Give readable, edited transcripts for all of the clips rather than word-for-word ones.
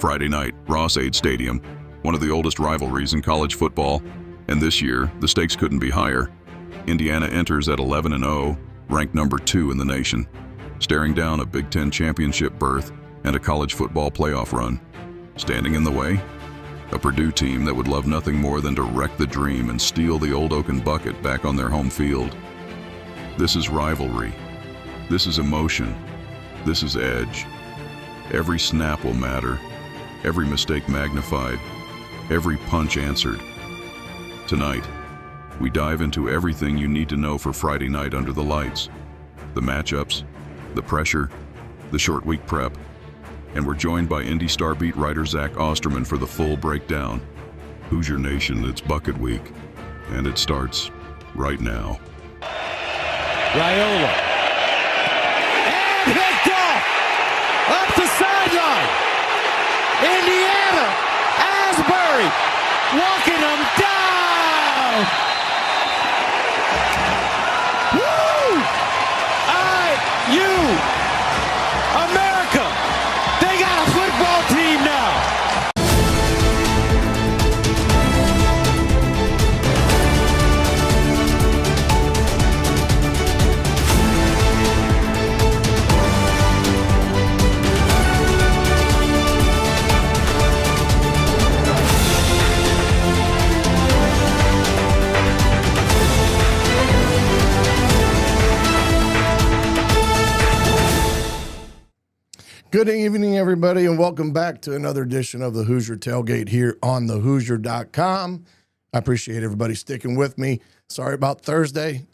Friday night, Ade Stadium, one of the oldest rivalries in college football, and this year, the stakes couldn't be higher. Indiana enters at 11-0, ranked number 2 in the nation, staring down a Big Ten championship berth and a college football playoff run. Standing in the way? A Purdue team that would love nothing more than to wreck the dream and steal the Old Oaken Bucket back on their home field. This is rivalry. This is emotion. This is edge. Every snap will matter. Every mistake magnified. Every punch answered. Tonight, we dive into everything you need to know for Friday night under the lights. The matchups, the pressure, the short week prep. And we're joined by Indy Star beat writer Zach Osterman for the full breakdown. Hoosier Nation, it's Bucket Week, and it starts right now. Raiola. And picked off! Up the sideline! Indiana! Asbury! Walking them down! Woo! IU! America! They got a football team now! Good evening, everybody, and welcome back to another edition of the Hoosier Tailgate here on thehoosier.com. I appreciate everybody sticking with me. Sorry about Thursday.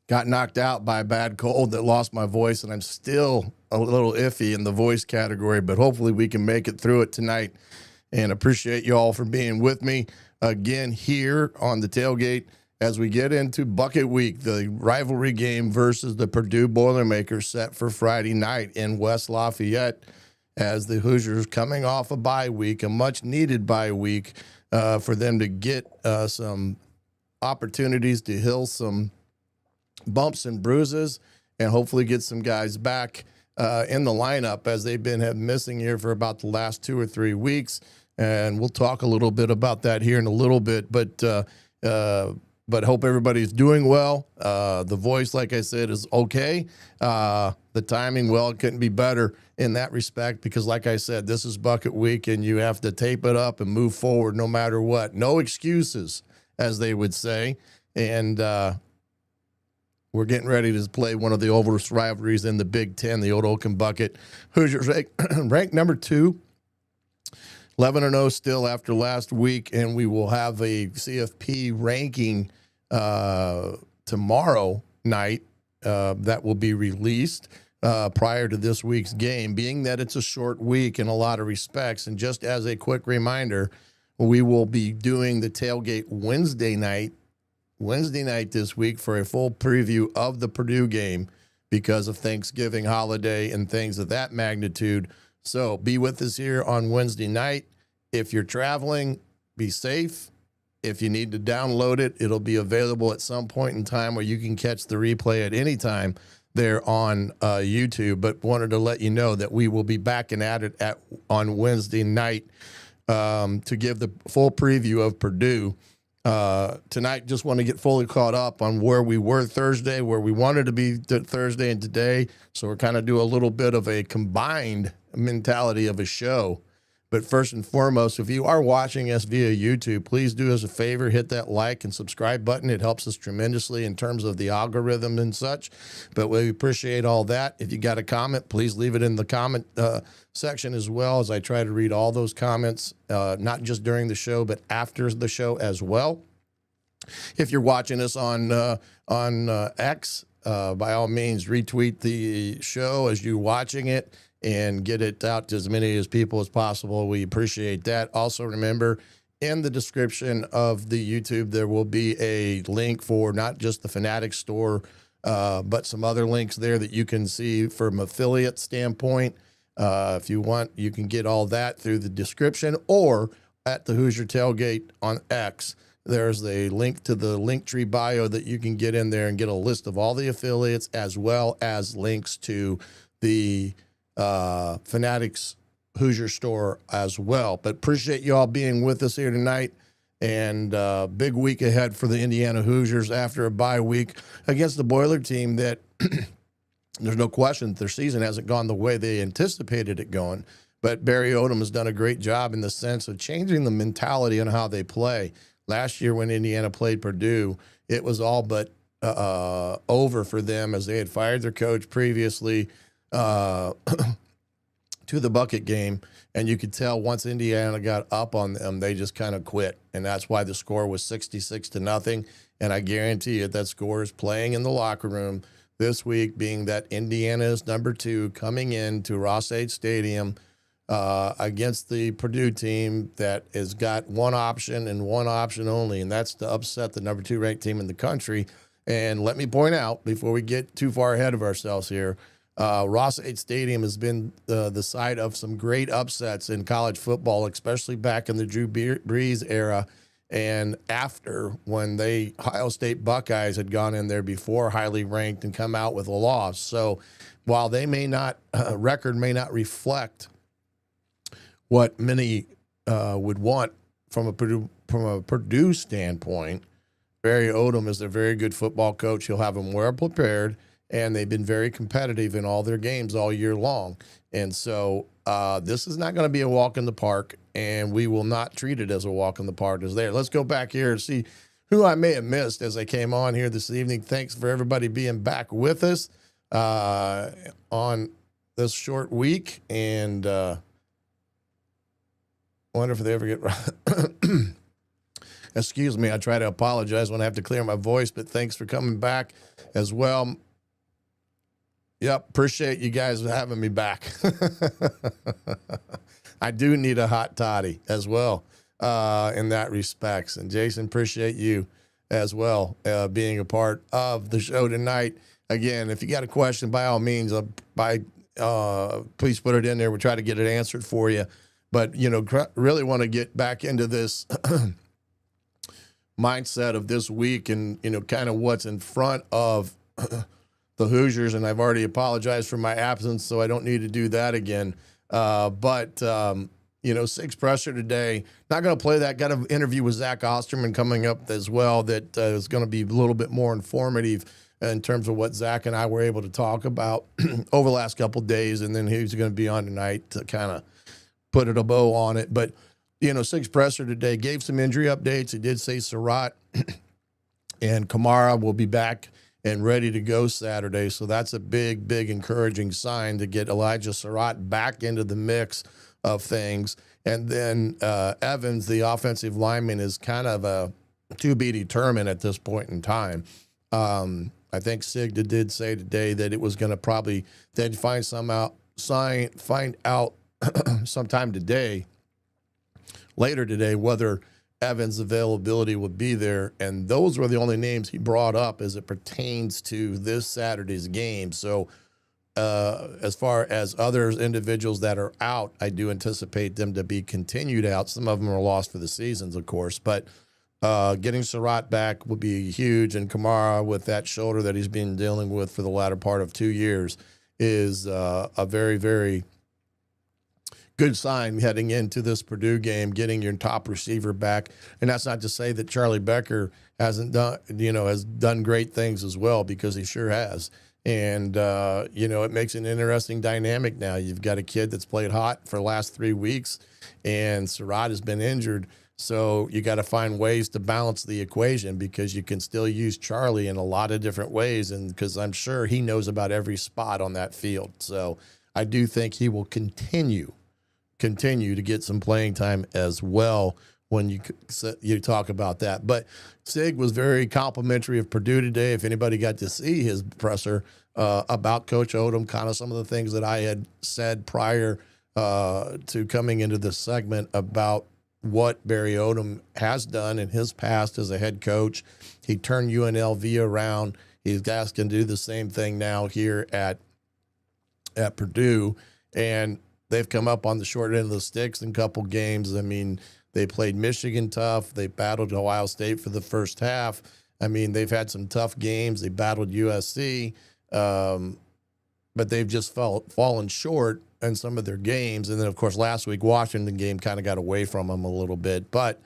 Got knocked out by a bad cold that lost my voice, and I'm still a little iffy in the voice category, but hopefully we can make it through it tonight. And appreciate you all for being with me again here on the Tailgate as we get into Bucket Week, the rivalry game versus the Purdue Boilermakers set for Friday night in West Lafayette, as the Hoosiers coming off a bye week, a much-needed bye week, for them to get some opportunities to heal some bumps and bruises and hopefully get some guys back in the lineup, as they've been missing here for about the last 2 or 3 weeks. And we'll talk a little bit about that here in a little bit, but hope everybody's doing well. The voice, like I said, is okay. The timing, well, it couldn't be better in that respect, because like I said, this is Bucket Week and you have to tape it up and move forward no matter what. No excuses, as they would say. And we're getting ready to play one of the oldest rivalries in the Big Ten, the Old Oaken Bucket. Hoosiers ranked number 2. 11-0 still after last week, and we will have a CFP ranking tomorrow night that will be released prior to this week's game, being that it's a short week in a lot of respects. And just as a quick reminder, we will be doing the Tailgate Wednesday night this week for a full preview of the Purdue game because of Thanksgiving holiday and things of that magnitude. So be with us here on Wednesday night. If you're traveling, be safe. If you need to download it, it'll be available at some point in time where you can catch the replay at any time there on YouTube. But wanted to let you know that we will be back and at it on Wednesday night to give the full preview of Purdue. Tonight, just want to get fully caught up on where we were Thursday, where we wanted to be Thursday and today. So we're kind of do a little bit of a combined mentality of a show. But first and foremost, if you are watching us via YouTube, please do us a favor, hit that like and subscribe button. It helps us tremendously in terms of the algorithm and such. But we appreciate all that. If you got a comment, please leave it in the comment section as well, as I try to read all those comments, not just during the show, but after the show as well. If you're watching us on X, by all means, retweet the show as you're watching it and get it out to as many as people as possible. We appreciate that. Also, remember, in the description of the YouTube, there will be a link for not just the Fanatics store, but some other links there that you can see from affiliate standpoint. If you want, you can get all that through the description or at the Hoosier Tailgate on X. There's a link to the Linktree bio that you can get in there and get a list of all the affiliates, as well as links to the Fanatics Hoosier store as well. But appreciate you all being with us here tonight. And big week ahead for the Indiana Hoosiers after a bye week against the Boiler team that there's no question their season hasn't gone the way they anticipated it going. But Barry Odom has done a great job in the sense of changing the mentality on how they play. Last year when Indiana played Purdue, it was all but over for them as they had fired their coach previously to the bucket game. And you could tell once Indiana got up on them, they just kind of quit. And that's why the score was 66-0. And I guarantee you that score is playing in the locker room this week, being that Indiana is number 2 coming into Ade Stadium against the Purdue team that has got one option and one option only, and that's to upset the number 2 ranked team in the country. And let me point out, before we get too far ahead of ourselves here, Ade Stadium has been the site of some great upsets in college football, especially back in the Drew Brees era and after, when the Ohio State Buckeyes had gone in there before highly ranked and come out with a loss. So while they may not, record may not reflect what many would want from a Purdue standpoint, Barry Odom is a very good football coach. He'll have them well prepared, and they've been very competitive in all their games all year long. And so this is not going to be a walk in the park, and we will not treat it as a walk in the park as there. Let's go back here and see who I may have missed as I came on here this evening. Thanks for everybody being back with us on this short week. And wonder if they ever get excuse me, I try to apologize when I have to clear my voice, but thanks for coming back as well. Yep, appreciate you guys having me back. I do need a hot toddy as well in that respects. And Jason, appreciate you as well being a part of the show tonight. Again, if you got a question, by all means, please put it in there. We'll try to get it answered for you. But, you know, really want to get back into this mindset of this week and, you know, kind of what's in front of the Hoosiers. And I've already apologized for my absence, so I don't need to do that again. But you know, Sig's presser today, not going to play that. Got an interview with Zach Osterman coming up as well that is going to be a little bit more informative in terms of what Zach and I were able to talk about over the last couple of days. And then he's going to be on tonight to kind of put a bow on it. But, you know, Sig's presser today gave some injury updates. He did say Surratt and Kamara will be back and ready to go Saturday. So that's a big, big encouraging sign to get Elijah Surratt back into the mix of things. And then Evans, the offensive lineman, is kind of a to be determined at this point in time. I think Sig did say today that it was going to probably they'd find out sometime today, later today, whether Evans' availability would be there. And those were the only names he brought up as it pertains to this Saturday's game. So as far as others, individuals that are out, I do anticipate them to be continued out. Some of them are lost for the seasons, of course, but getting Surratt back would be huge. And Kamara, with that shoulder that he's been dealing with for the latter part of 2 years, is a very, very good sign heading into this Purdue game, getting your top receiver back. And that's not to say that Charlie Becker hasn't done, has done great things as well, because he sure has. And, it makes an interesting dynamic now. You've got a kid that's played hot for the last 3 weeks, and Surratt has been injured. So you got to find ways to balance the equation, because you can still use Charlie in a lot of different ways. And because I'm sure he knows about every spot on that field. So I do think he will continue to get some playing time as well when you talk about that. But Sig was very complimentary of Purdue today. If anybody got to see his presser about Coach Odom, kind of some of the things that I had said prior to coming into this segment about what Barry Odom has done in his past as a head coach. He turned UNLV around. He's asking to do the same thing now here at Purdue. And they've come up on the short end of the sticks in a couple games. I mean, they played Michigan tough. They battled Ohio State for the first half. I mean, they've had some tough games. They battled USC, but they've just fallen short in some of their games. And then, of course, last week, Washington game kind of got away from them a little bit. But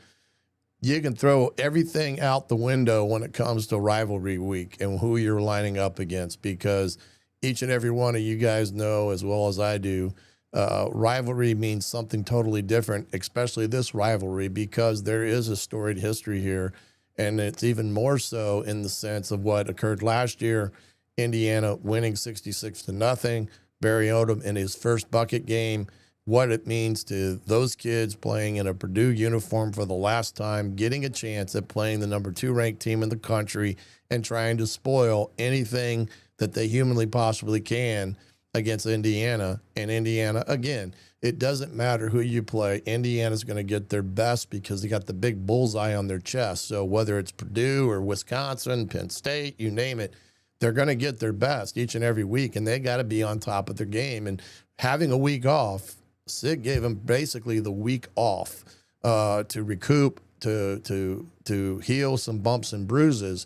you can throw everything out the window when it comes to rivalry week and who you're lining up against, because each and every one of you guys know as well as I do, rivalry means something totally different, especially this rivalry, because there is a storied history here. And it's even more so in the sense of what occurred last year, Indiana winning 66-0, Barry Odom in his first bucket game, what it means to those kids playing in a Purdue uniform for the last time, getting a chance at playing the number 2 ranked team in the country and trying to spoil anything that they humanly possibly can against Indiana. And Indiana, again, it doesn't matter who you play. Indiana's going to get their best because they got the big bullseye on their chest. So whether it's Purdue or Wisconsin, Penn State, you name it, they're going to get their best each and every week, and they got to be on top of their game. And having a week off, Sig gave them basically the week off to recoup, to heal some bumps and bruises.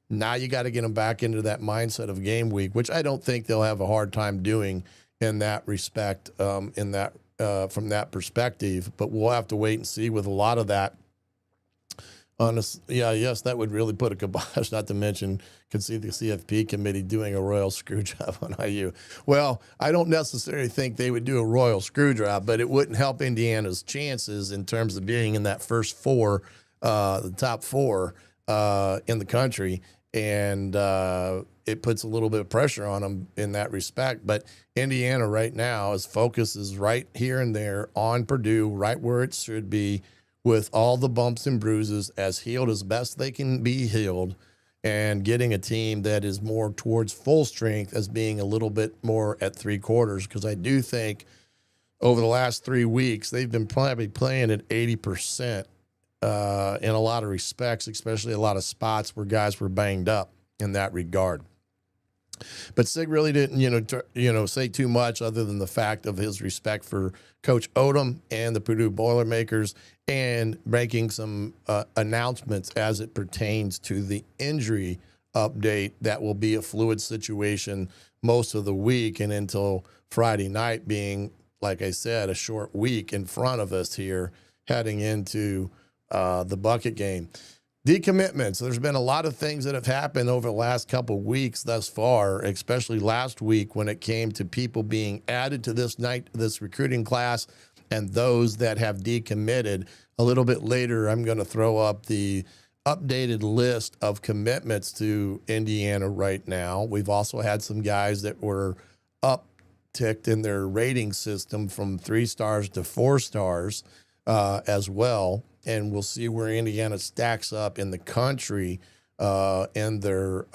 Now you got to get them back into that mindset of game week, which I don't think they'll have a hard time doing in that respect, from that perspective. But we'll have to wait and see with a lot of that. Yes, that would really put a kibosh, not to mention could see the CFP committee doing a royal screw job on IU. Well, I don't necessarily think they would do a royal screw job, but it wouldn't help Indiana's chances in terms of being in that first 4, the top 4 in the country. And it puts a little bit of pressure on them in that respect. But Indiana right now, his focus is right here and there on Purdue, right where it should be, with all the bumps and bruises as healed as best they can be healed, and getting a team that is more towards full strength as being a little bit more at 3/4. Because I do think over the last 3 weeks, they've been probably playing at 80% in a lot of respects, especially a lot of spots where guys were banged up in that regard. But Sig really didn't, say too much other than the fact of his respect for Coach Odom and the Purdue Boilermakers, and making some announcements as it pertains to the injury update that will be a fluid situation most of the week and until Friday night, being, like I said, a short week in front of us here heading into the bucket game. Decommitments. There's been a lot of things that have happened over the last couple of weeks thus far, especially last week when it came to people being added to this recruiting class and those that have decommitted. A little bit later, I'm going to throw up the updated list of commitments to Indiana right now. We've also had some guys that were upticked in their rating system from 3 stars to 4 stars as well. And we'll see where Indiana stacks up in the country in their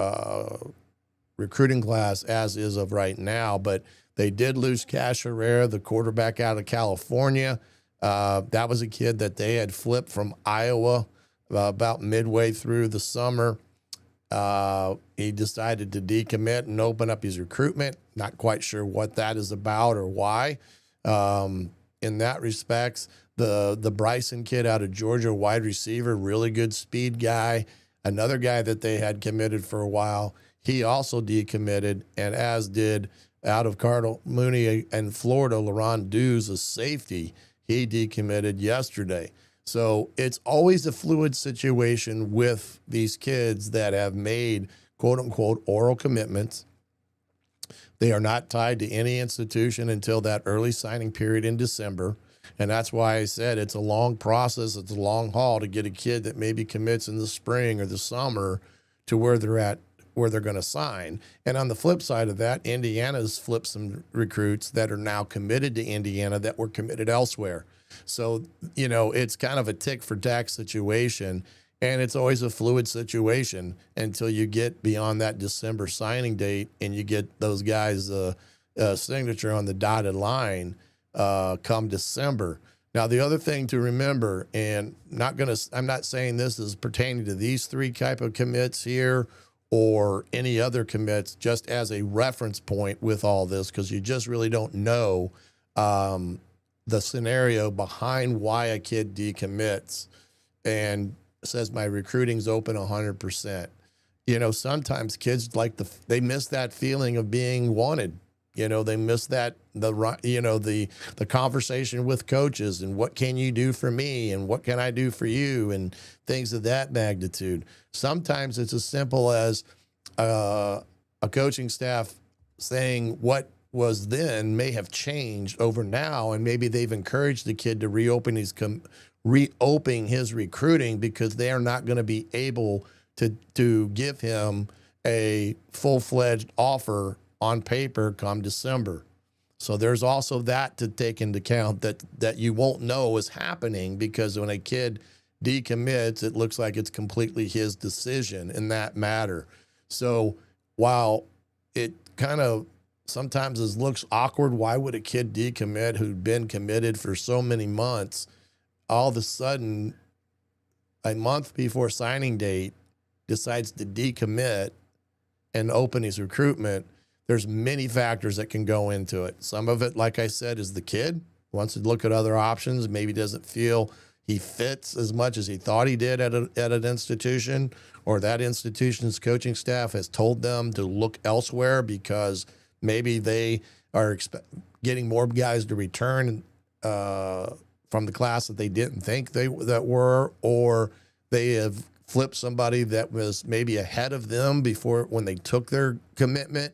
recruiting class as is of right now. But they did lose Cash Herrera, the quarterback out of California. That was a kid that they had flipped from Iowa about midway through the summer. He decided to decommit and open up his recruitment. Not quite sure what that is about or why. In that respects, the Bryson kid out of Georgia, wide receiver, really good speed guy. Another guy that they had committed for a while, he also decommitted, and as did out of Cardinal Mooney and Florida, LaRon Dews, a safety. He decommitted yesterday. So it's always a fluid situation with these kids that have made, quote unquote, oral commitments. They are not tied to any institution until that early signing period in December. And that's why I said it's a long process. It's a long haul to get a kid that maybe commits in the spring or the summer to where they're at, where they're going to sign. And on the flip side of that, Indiana's flipped some recruits that are now committed to Indiana that were committed elsewhere. So, it's kind of a tick for tack situation. And it's always a fluid situation until you get beyond that December signing date and you get those guys' signature on the dotted line come December. Now, the other thing to remember, and I'm not saying this is pertaining to these 3 type of commits here or any other commits, just as a reference point with all this, because you just really don't know the scenario behind why a kid decommits and says my recruiting's open 100%. Sometimes kids they miss that feeling of being wanted. They miss the conversation with coaches and what can you do for me and what can I do for you and things of that magnitude. Sometimes it's as simple as a coaching staff saying what was then may have changed over now, and maybe they've encouraged the kid to reopen his recruiting because they are not going to be able to give him a full-fledged offer on paper come December. So there's also that to take into account that you won't know is happening, because when a kid decommits, it looks like it's completely his decision in that matter. So while it kind of sometimes looks awkward, why would a kid decommit who'd been committed for so many months, all of a sudden, a month before signing date, decides to decommit and open his recruitment? There's many factors that can go into it. Some of it, like I said, is the kid wants to look at other options, maybe doesn't feel he fits as much as he thought he did at an institution, or that institution's coaching staff has told them to look elsewhere because maybe they are getting more guys to return from the class that they didn't think that were, or they have flipped somebody that was maybe ahead of them before when they took their commitment,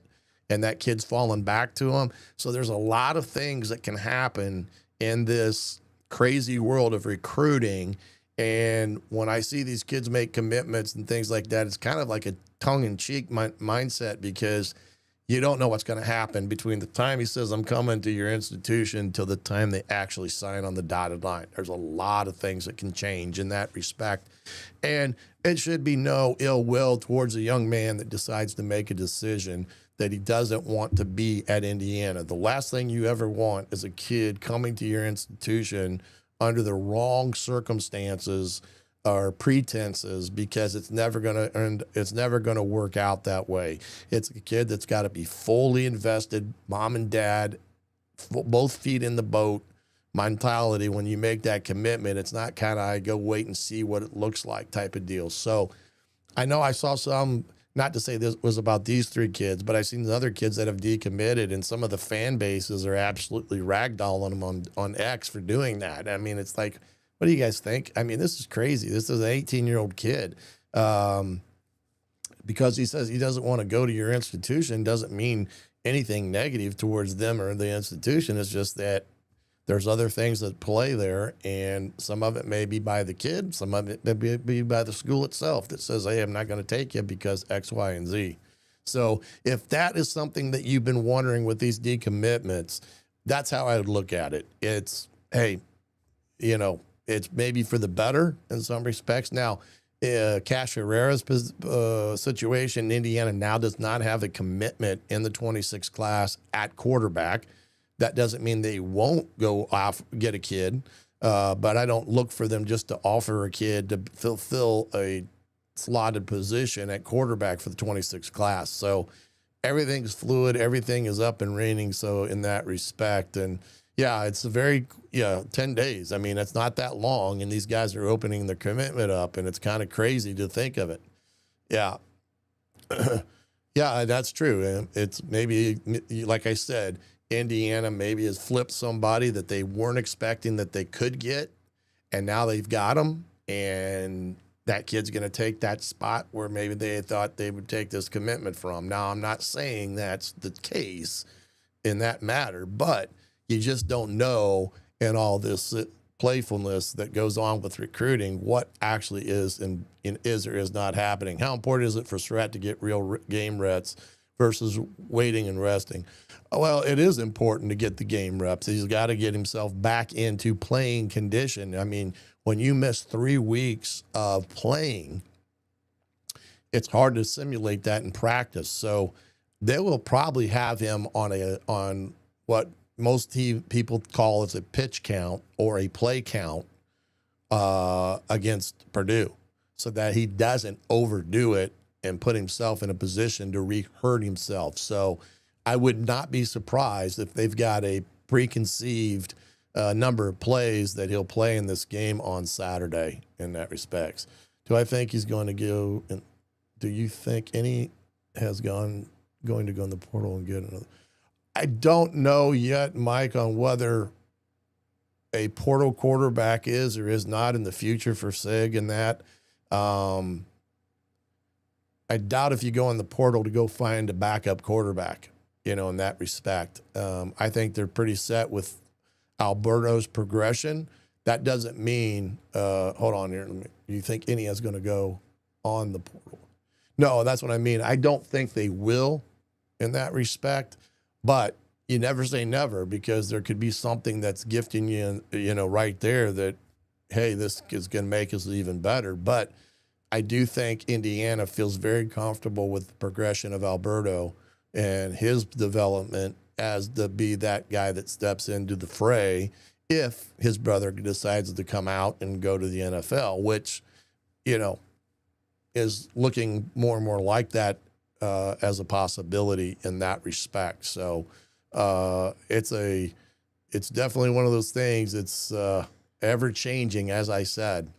and that kid's fallen back to them. So there's a lot of things that can happen in this crazy world of recruiting. And when I see these kids make commitments and things like that, it's kind of like a tongue-in-cheek mindset, because you don't know what's going to happen between the time he says, I'm coming to your institution, till the time they actually sign on the dotted line. There's a lot of things that can change in that respect. And it should be no ill will towards a young man that decides to make a decision that he doesn't want to be at Indiana. The last thing you ever want is a kid coming to your institution under the wrong circumstances or pretenses, because it's never going to work out that way. It's a kid that's got to be fully invested, mom and dad, both feet in the boat mentality. When you make that commitment, it's not kind of, I go wait and see what it looks like type of deal. So I know I saw some, not to say this was about these three kids, but I've seen the other kids that have decommitted, and some of the fan bases are absolutely ragdolling them on X for doing that. I mean, it's like, what do you guys think? I mean, this is crazy. This is an 18-year-old kid. Because he says he doesn't want to go to your institution doesn't mean anything negative towards them or the institution. It's just that there's other things that play there, and some of it may be by the kid, some of it may be by the school itself that says, hey, I'm not going to take you because X, Y, and Z. So if that is something that you've been wondering with these decommitments, that's how I would look at it. It's, hey, it's maybe for the better in some respects. Now, Cash Herrera's situation in Indiana now does not have a commitment in the 26 class at quarterback. That doesn't mean they won't go off, get a kid, but I don't look for them just to offer a kid to fulfill a slotted position at quarterback for the 26 class. So everything's fluid, everything is up and running. So in that respect, and yeah, it's 10 days. I mean, it's not that long, and these guys are opening their commitment up, and it's kind of crazy to think of it. Yeah. Yeah, that's true. It's maybe, like I said, Indiana maybe has flipped somebody that they weren't expecting that they could get, and now they've got them, and that kid's going to take that spot where maybe they thought they would take this commitment from. Now, I'm not saying that's the case in that matter, but you just don't know in all this playfulness that goes on with recruiting what actually is and is or is not happening. How important is it for Surratt to get real game reps versus waiting and resting? Well, it is important to get the game reps. He's got to get himself back into playing condition. I mean, when you miss 3 weeks of playing, it's hard to simulate that in practice. So they will probably have him on what most people call as a pitch count or a play count against Purdue, so that he doesn't overdo it and put himself in a position to re-hurt himself. So I would not be surprised if they've got a preconceived number of plays that he'll play in this game on Saturday in that respects. Do I think he's going to go? And do you think any has going to go in the portal and get another? I don't know yet, Mike, on whether a portal quarterback is or is not in the future for SIG and that. I doubt if you go in the portal to go find a backup quarterback, in that respect. I think they're pretty set with Alberto's progression. That doesn't mean, hold on here, you think Indiana's going to go on the portal? No, that's what I mean. I don't think they will in that respect, but you never say never, because there could be something that's gifting you, right there that, hey, this is going to make us even better. But I do think Indiana feels very comfortable with the progression of Alberto and his development as to be that guy that steps into the fray if his brother decides to come out and go to the NFL, which, is looking more and more like that as a possibility in that respect. So it's definitely one of those things. It's ever changing, as I said.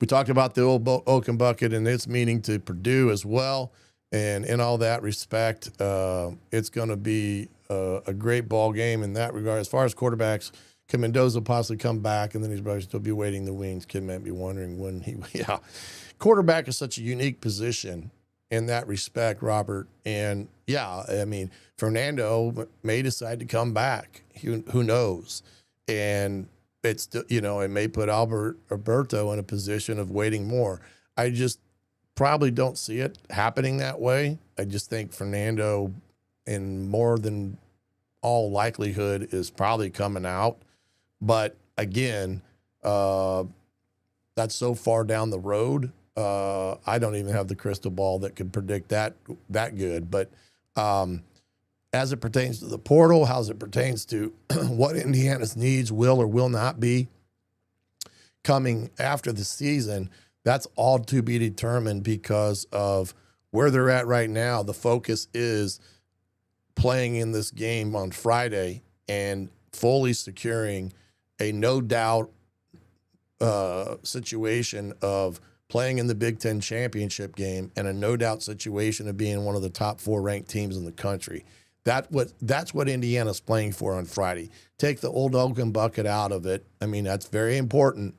We talked about the Old Oaken Bucket and its meaning to Purdue as well. And in all that respect, it's going to be a great ball game in that regard. As far as quarterbacks, can Mendoza possibly come back, and then he's probably still be waiting the wings? Kid might be wondering when he, yeah. Quarterback is such a unique position in that respect, Robert. And yeah, I mean, Fernando may decide to come back. Who knows? And it's, it may put Alberto in a position of waiting more. I just probably don't see it happening that way. I just think Fernando, in more than all likelihood, is probably coming out. But again, that's so far down the road. I don't even have the crystal ball that could predict that good. But as it pertains to the portal, how it pertains to what Indiana's needs will or will not be coming after the season, that's all to be determined because of where they're at right now. The focus is playing in this game on Friday and fully securing a no doubt situation of playing in the Big Ten championship game and a no doubt situation of being one of the top 4 ranked teams in the country. That's what Indiana's playing for on Friday. Take the Old Oaken Bucket out of it. I mean, that's very important.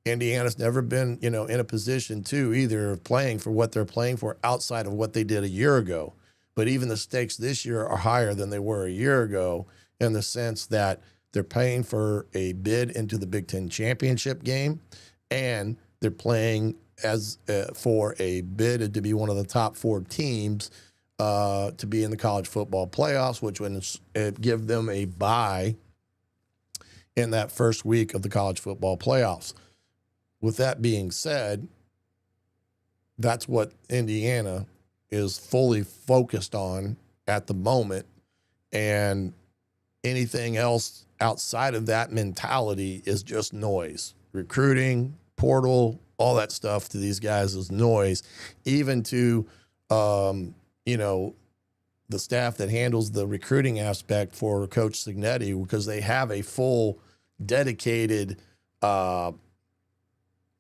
Indiana's never been, in a position to either of playing for what they're playing for outside of what they did a year ago. But even the stakes this year are higher than they were a year ago, in the sense that they're paying for a bid into the Big Ten championship game, and they're playing as for a bid to be one of the top 4 teams to be in the college football playoffs, which would give them a bye in that first week of the college football playoffs. With that being said, that's what Indiana is fully focused on at the moment, and anything else outside of that mentality is just noise. Recruiting, portal, all that stuff to these guys is noise, even to, the staff that handles the recruiting aspect for Coach Signetti, because they have a full dedicated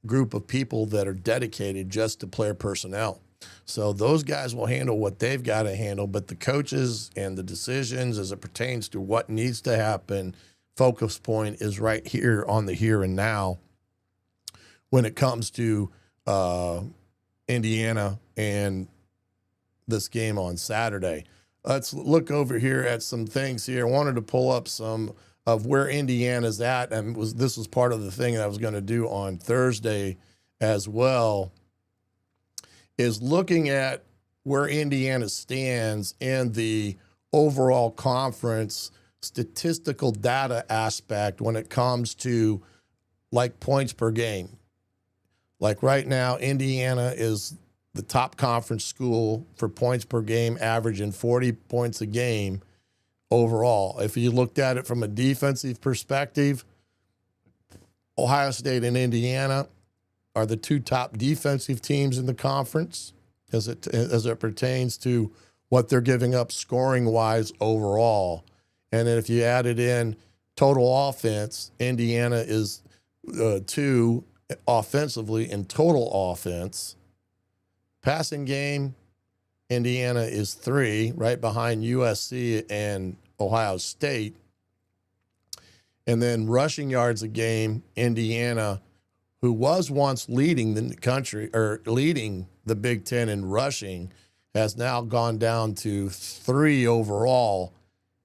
group of people that are dedicated just to player personnel. So those guys will handle what they've got to handle, but the coaches and the decisions as it pertains to what needs to happen, focus point is right here on the here and now when it comes to Indiana and this game on Saturday. Let's look over here at some things here. I wanted to pull up some of where Indiana's at, and this was part of the thing that I was going to do on Thursday as well, is looking at where Indiana stands in the overall conference statistical data aspect when it comes to like points per game. Like right now, Indiana is the top conference school for points per game, averaging 40 points a game overall. If you looked at it from a defensive perspective, Ohio State and Indiana are the 2 top defensive teams in the conference as it pertains to what they're giving up scoring-wise overall. And then if you added in total offense, Indiana is 2 offensively in total offense. Passing game, Indiana is 3, right behind USC and Ohio State. And then rushing yards a game, Indiana, who was once leading the country or leading the Big Ten in rushing, has now gone down to 3 overall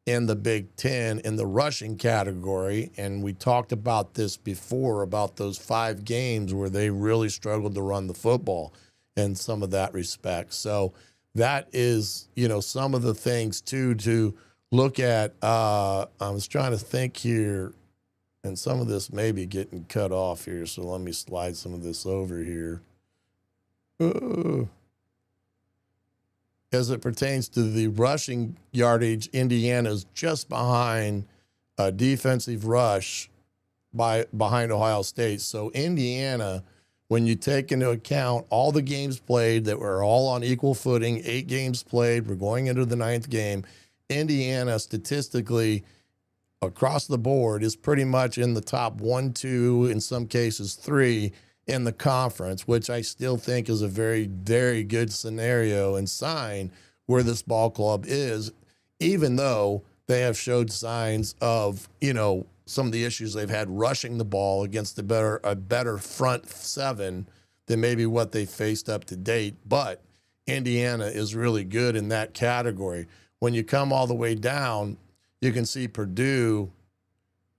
in the Big Ten in the rushing category. And we talked about this before, about those 5 games where they really struggled to run the football in some of that respect. So that is, some of the things too to look at. I was trying to think here, and some of this may be getting cut off here, so let me slide some of this over here. As it pertains to the rushing yardage, Indiana's just behind a defensive rush behind Ohio State. So Indiana, when you take into account all the games played that were all on equal footing, 8 games played, we're going into the 9th game, Indiana statistically across the board is pretty much in the top 1, 2, in some cases 3 in the conference, which I still think is a very, very good scenario and sign where this ball club is, even though they have showed signs of, some of the issues they've had rushing the ball against a better front 7 than maybe what they faced up to date. But Indiana is really good in that category. When you come all the way down, you can see Purdue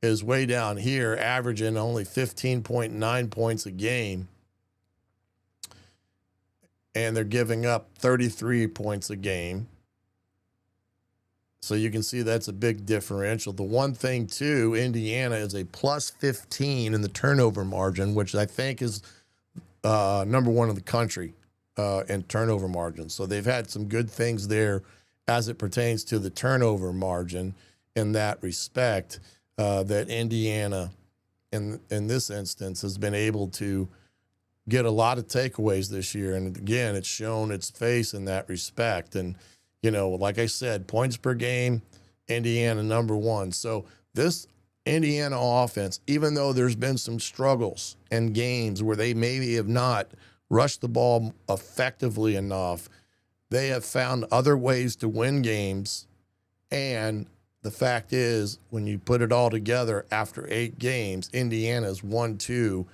is way down here, averaging only 15.9 points a game. And they're giving up 33 points a game. So you can see that's a big differential. The one thing, too, Indiana is a plus 15 in the turnover margin, which I think is number 1 in the country in turnover margin. So they've had some good things there as it pertains to the turnover margin in that respect, that Indiana, in this instance, has been able to get a lot of takeaways this year. And again, it's shown its face in that respect. And, like I said, points per game, Indiana number 1. So this Indiana offense, even though there's been some struggles and games where they maybe have not rushed the ball effectively enough, they have found other ways to win games. And the fact is, when you put it all together after 8 games, Indiana's 1-2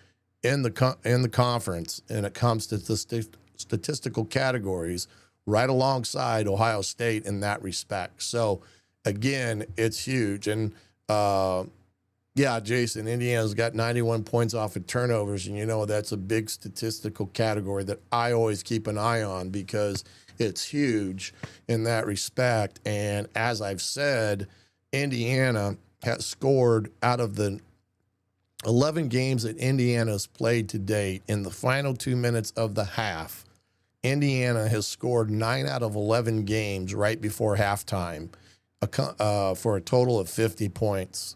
in the conference, and it comes to the statistical categories, right alongside Ohio State in that respect. So, again, it's huge. And, Jason, Indiana's got 91 points off of turnovers, and that's a big statistical category that I always keep an eye on because it's huge in that respect. And as I've said, Indiana has scored out of the 11 games that Indiana's played to date in the final 2 minutes of the half. Indiana has scored 9 out of 11 games right before halftime for a total of 50 points.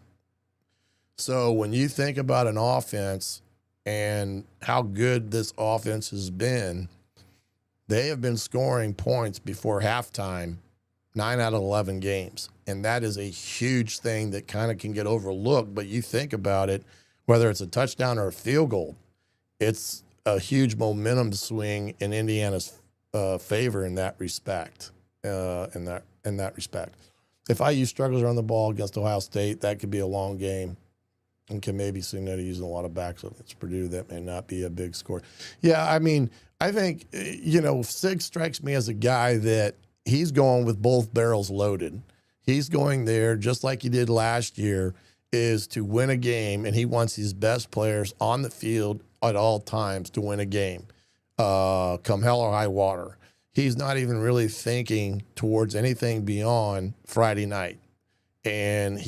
So when you think about an offense and how good this offense has been, they have been scoring points before halftime 9 out of 11 games. And that is a huge thing that kind of can get overlooked. But you think about it, whether it's a touchdown or a field goal, it's a huge momentum swing in Indiana's favor in that respect. In that respect, if IU struggles around the ball against Ohio State, that could be a long game, and can maybe see that using a lot of backs against Purdue. That may not be a big score. Yeah, I mean, I think Sig strikes me as a guy that he's going with both barrels loaded. He's going there just like he did last year, is to win a game, and he wants his best players on the field at all times to win a game, come hell or high water. He's not even really thinking towards anything beyond Friday night. And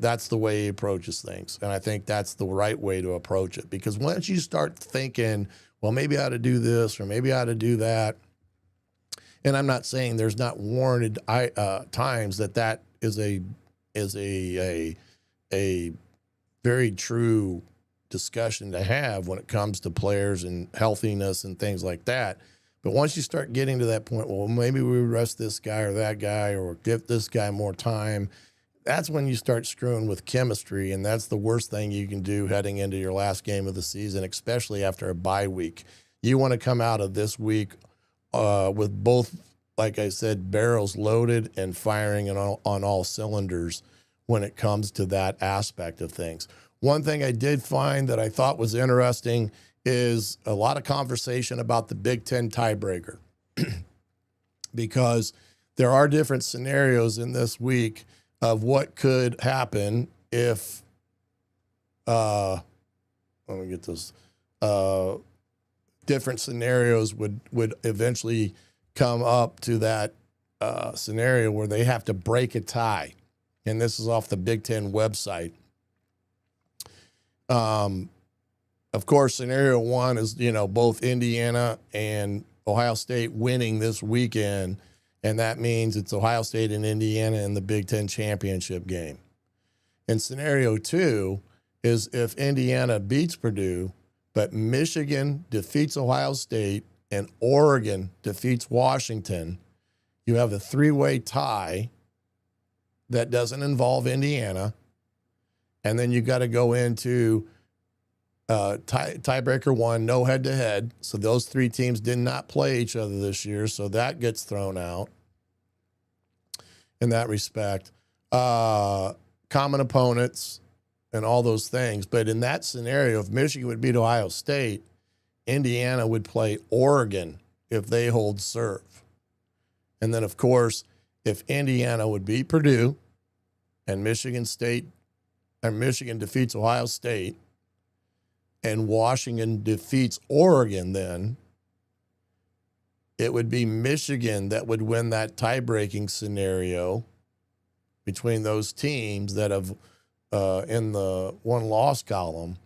that's the way he approaches things. And I think that's the right way to approach it. Because once you start thinking, well, maybe I ought to do this or maybe I ought to do that, and I'm not saying there's not warranted times that is a very true discussion to have when it comes to players and healthiness and things like that. But once you start getting to that point, well, maybe we rest this guy or that guy or give this guy more time, that's when you start screwing with chemistry, and that's the worst thing you can do heading into your last game of the season, especially after a bye week. You want to come out of this week with both like I said, barrels loaded and firing on all cylinders when it comes to that aspect of things. One thing I did find that I thought was interesting is a lot of conversation about the Big Ten tiebreaker because there are different scenarios in this week of what could happen if, let me get this, different scenarios would eventually come up to that scenario where they have to break a tie. And this is off the Big Ten website. Of course, scenario one is, both Indiana and Ohio State winning this weekend, and that means it's Ohio State and Indiana in the Big Ten championship game. And scenario two is if Indiana beats Purdue, but Michigan defeats Ohio State and Oregon defeats Washington, you have a three-way tie that doesn't involve Indiana, and then you got to go into tiebreaker one, no head-to-head. So those three teams did not play each other this year, so that gets thrown out in that respect. Common opponents and all those things. But in that scenario, if Michigan would beat Ohio State, Indiana would play Oregon if they hold serve. And then, of course, if Indiana would beat Purdue and Michigan defeats Ohio State and Washington defeats Oregon, then it would be Michigan that would win that tie-breaking scenario between those teams that have in the one-loss column.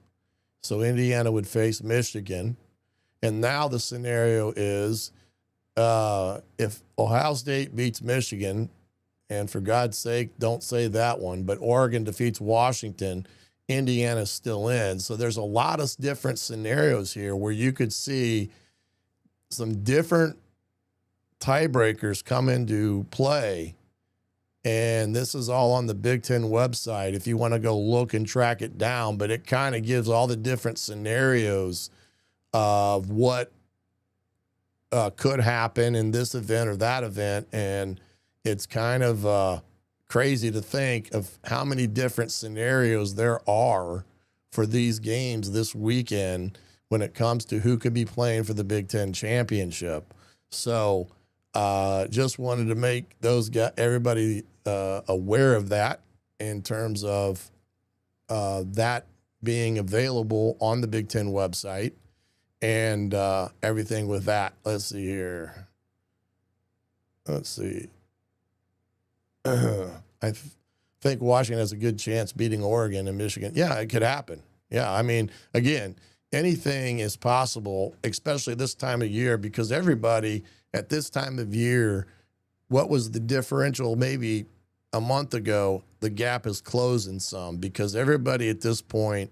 So Indiana would face Michigan. And now the scenario is if Ohio State beats Michigan, and for God's sake, don't say that one, but Oregon defeats Washington, Indiana's still in. So there's a lot of different scenarios here where you could see some different tiebreakers come into play. And this is all on the Big Ten website if you want to go look and track it down. But it kind of gives all the different scenarios of what could happen in this event or that event. And it's kind of crazy to think of how many different scenarios there are for these games this weekend when it comes to who could be playing for the Big Ten championship. So just wanted to make everybody aware of that in terms of that being available on the Big Ten website and everything with that. Let's see here. Let's see. I think Washington has a good chance beating Oregon and Michigan. Yeah, it could happen. Yeah, I mean, again, anything is possible, especially this time of year, because everybody at this time of year, what was the differential maybe a month ago, the gap is closing some because everybody at this point,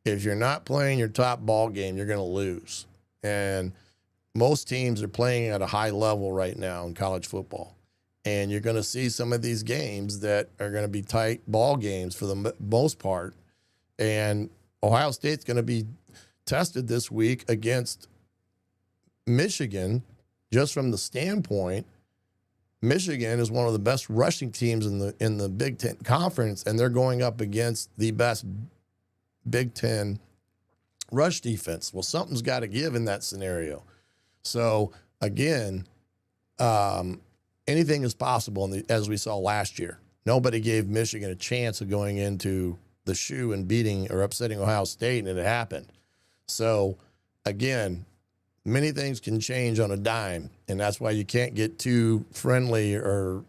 if you're not playing your top ball game, you're going to lose. And most teams are playing at a high level right now in college football. And you're going to see some of these games that are going to be tight ball games for the most part. And Ohio State's going to be tested this week against Michigan just from the standpoint. Michigan is one of the best rushing teams in the Big Ten Conference, and they're going up against the best Big Ten rush defense. Well, something's got to give in that scenario. So, again, anything is possible, as we saw last year. Nobody gave Michigan a chance of going into the shoe and beating or upsetting Ohio State, and it happened. So, again, many things can change on a dime, and that's why you can't get too friendly or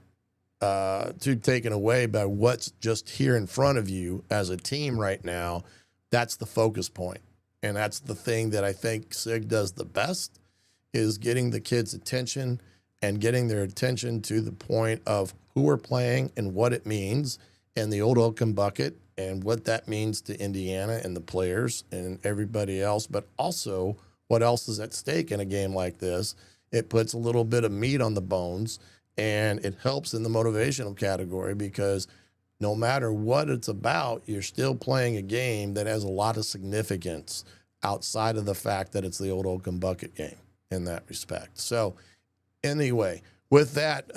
too taken away by what's just here in front of you as a team right now. That's the focus point, and that's the thing that I think SIG does the best is getting the kids' attention and getting their attention to the point of who we're playing and what it means and the Old Oaken Bucket and what that means to Indiana and the players and everybody else, but also what else is at stake in a game like this. It puts a little bit of meat on the bones, and it helps in the motivational category because no matter what it's about, you're still playing a game that has a lot of significance outside of the fact that it's the Old Oaken Bucket game in that respect. So anyway, with that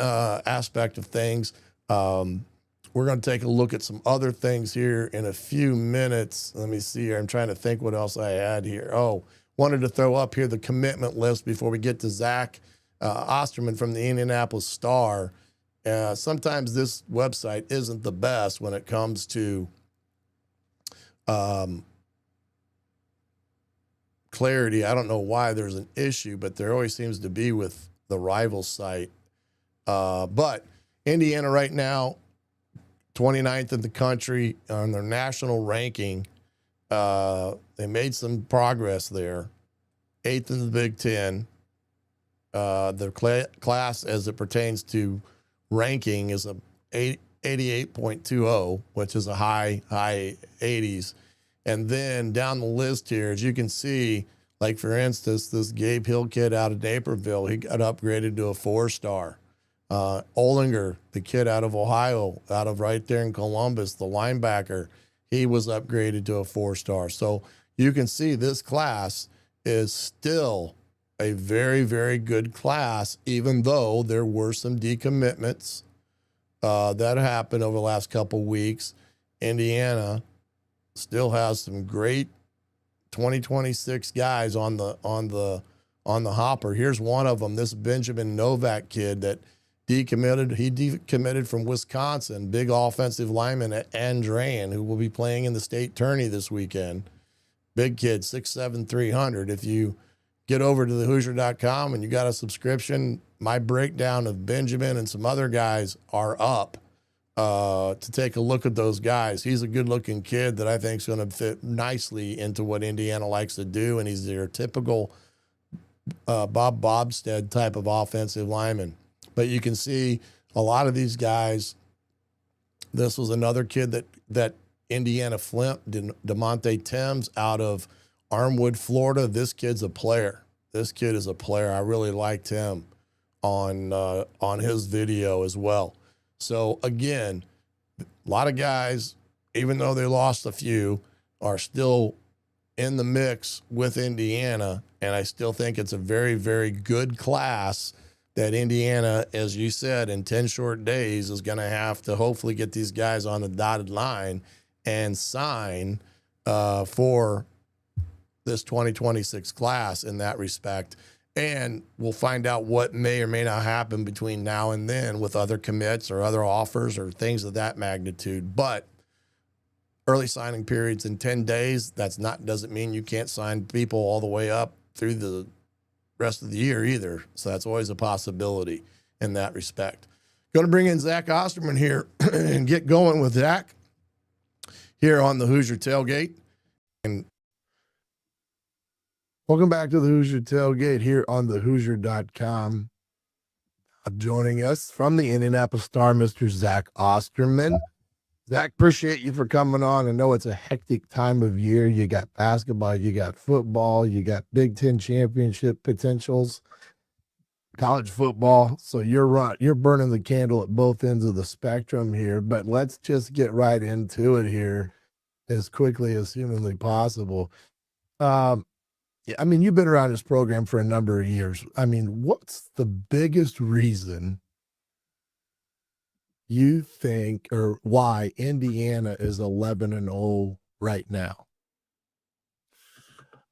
aspect of things, we're going to take a look at some other things here in a few minutes. Let me see here. I'm trying to think what else I had here. Oh, wanted to throw up here the commitment list before we get to Zach Osterman from the Indianapolis Star. Sometimes this website isn't the best when it comes to clarity. I don't know why there's an issue, but there always seems to be with the rival site. But Indiana right now, 29th in the country on their national ranking. They made some progress there. 8th in the Big Ten. Their class as it pertains to ranking is a 88.20, which is a high 80s. And then down the list here, as you can see, like for instance, this Gabe Hill kid out of Naperville, he got upgraded to a 4-star. Olinger, the kid out of Ohio, out of right there in Columbus, the linebacker, he was upgraded to a 4-star. So you can see this class is still a very, very good class, even though there were some decommitments that happened over the last couple weeks. Indiana still has some great 2026 guys on the hopper. Here's one of them, this Benjamin Novak kid that decommitted. He decommitted from Wisconsin, big offensive lineman at Andrean, who will be playing in the state tourney this weekend. Big kid, 6'7", 300. If you get over to thehoosier.com and you got a subscription, my breakdown of Benjamin and some other guys are up to take a look at those guys. He's a good-looking kid that I think is going to fit nicely into what Indiana likes to do, and he's their typical Bob Bobstead type of offensive lineman. But you can see a lot of these guys. This was another kid that Indiana flipped, DeMonte Timms out of Armwood, Florida. This kid's a player. This kid is a player. I really liked him on his video as well. So, again, a lot of guys, even though they lost a few, are still in the mix with Indiana, and I still think it's a very, very good class that Indiana, as you said, in 10 short days is going to have to hopefully get these guys on the dotted line and sign for this 2026 class in that respect. And we'll find out what may or may not happen between now and then with other commits or other offers or things of that magnitude. But early signing periods in 10 days, doesn't mean you can't sign people all the way up through the rest of the year either. So that's always a possibility in that respect. Going to bring in Zach Osterman here and get going with Zach here on the Hoosier Tailgate. And welcome back to the Hoosier Tailgate here on thehoosier.com. Joining us from the Indianapolis Star, Mr. Zach Osterman. Zach, appreciate you for coming on. I know it's a hectic time of year. You got basketball, you got football, you got Big Ten championship potentials, college football. So you're burning the candle at both ends of the spectrum here. But let's just get right into it here as quickly as humanly possible. Yeah, I mean, you've been around this program for a number of years. I mean, what's the biggest reason you think, or why Indiana is 11-0 right now?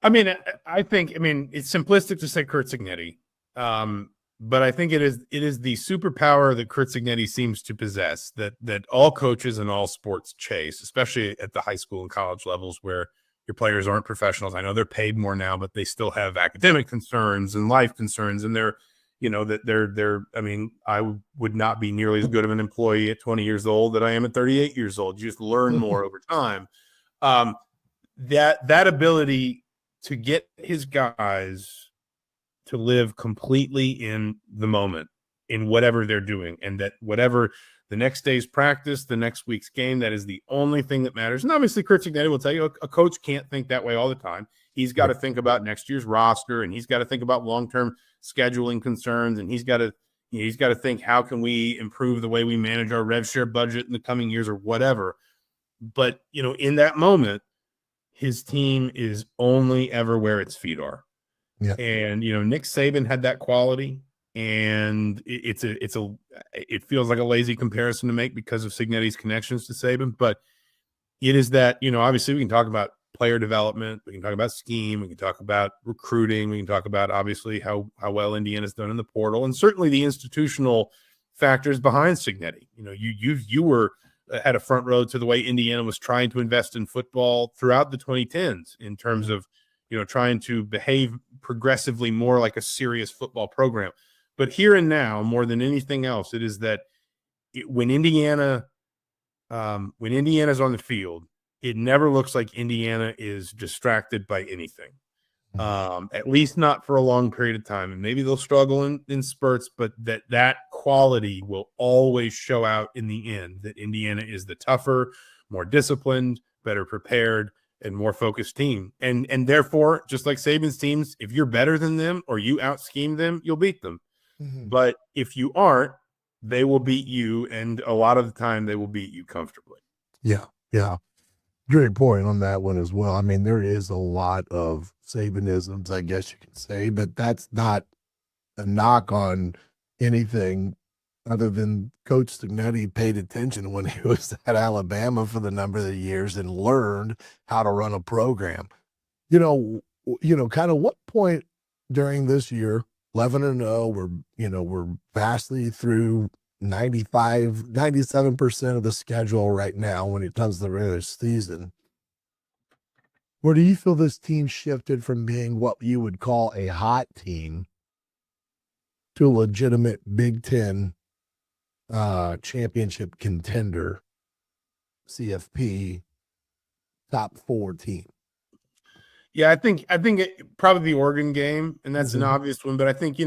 I mean, it's simplistic to say Curt Cignetti, but I think it is the superpower that Curt Cignetti seems to possess that all coaches in all sports chase, especially at the high school and college levels where your players aren't professionals. I know they're paid more now, but they still have academic concerns and life concerns, and I would not be nearly as good of an employee at 20 years old that I am at 38 years old. You just learn more over time. That ability to get his guys to live completely in the moment in whatever they're doing, and that whatever the next day's practice, the next week's game, that is the only thing that matters. And obviously, Curt Cignetti will tell you a coach can't think that way all the time. He's got to think about next year's roster, and he's got to think about long-term scheduling concerns, and he's got to think, how can we improve the way we manage our rev share budget in the coming years or whatever. But, in that moment, his team is only ever where its feet are. Yeah. And, Nick Saban had that quality. and it feels like a lazy comparison to make because of Cignetti's connections to Saban, but it is that, obviously we can talk about player development, we can talk about scheme, we can talk about recruiting, we can talk about obviously how well Indiana's done in the portal, and certainly the institutional factors behind Cignetti. You were at a front row to the way Indiana was trying to invest in football throughout the 2010s in terms of, trying to behave progressively more like a serious football program. But here and now, more than anything else, it is that when Indiana's on the field, it never looks like Indiana is distracted by anything, at least not for a long period of time. And maybe they'll struggle in spurts, but that quality will always show out in the end, that Indiana is the tougher, more disciplined, better prepared, and more focused team. And therefore, just like Saban's teams, if you're better than them or you out-scheme them, you'll beat them. Mm-hmm. But if you aren't, they will beat you, and a lot of the time they will beat you comfortably. Yeah. Great point on that one as well. I mean, there is a lot of Sabanisms, I guess you can say, but that's not a knock on anything other than Coach Cignetti paid attention when he was at Alabama for the number of years and learned how to run a program. Kind of what point during this year, 11-0, we're vastly through 97% of the schedule right now when it comes to the regular season. Where do you feel this team shifted from being what you would call a hot team to a legitimate Big Ten championship contender, CFP, top 4 team? Yeah, I think probably the Oregon game, and that's an obvious one. But I think,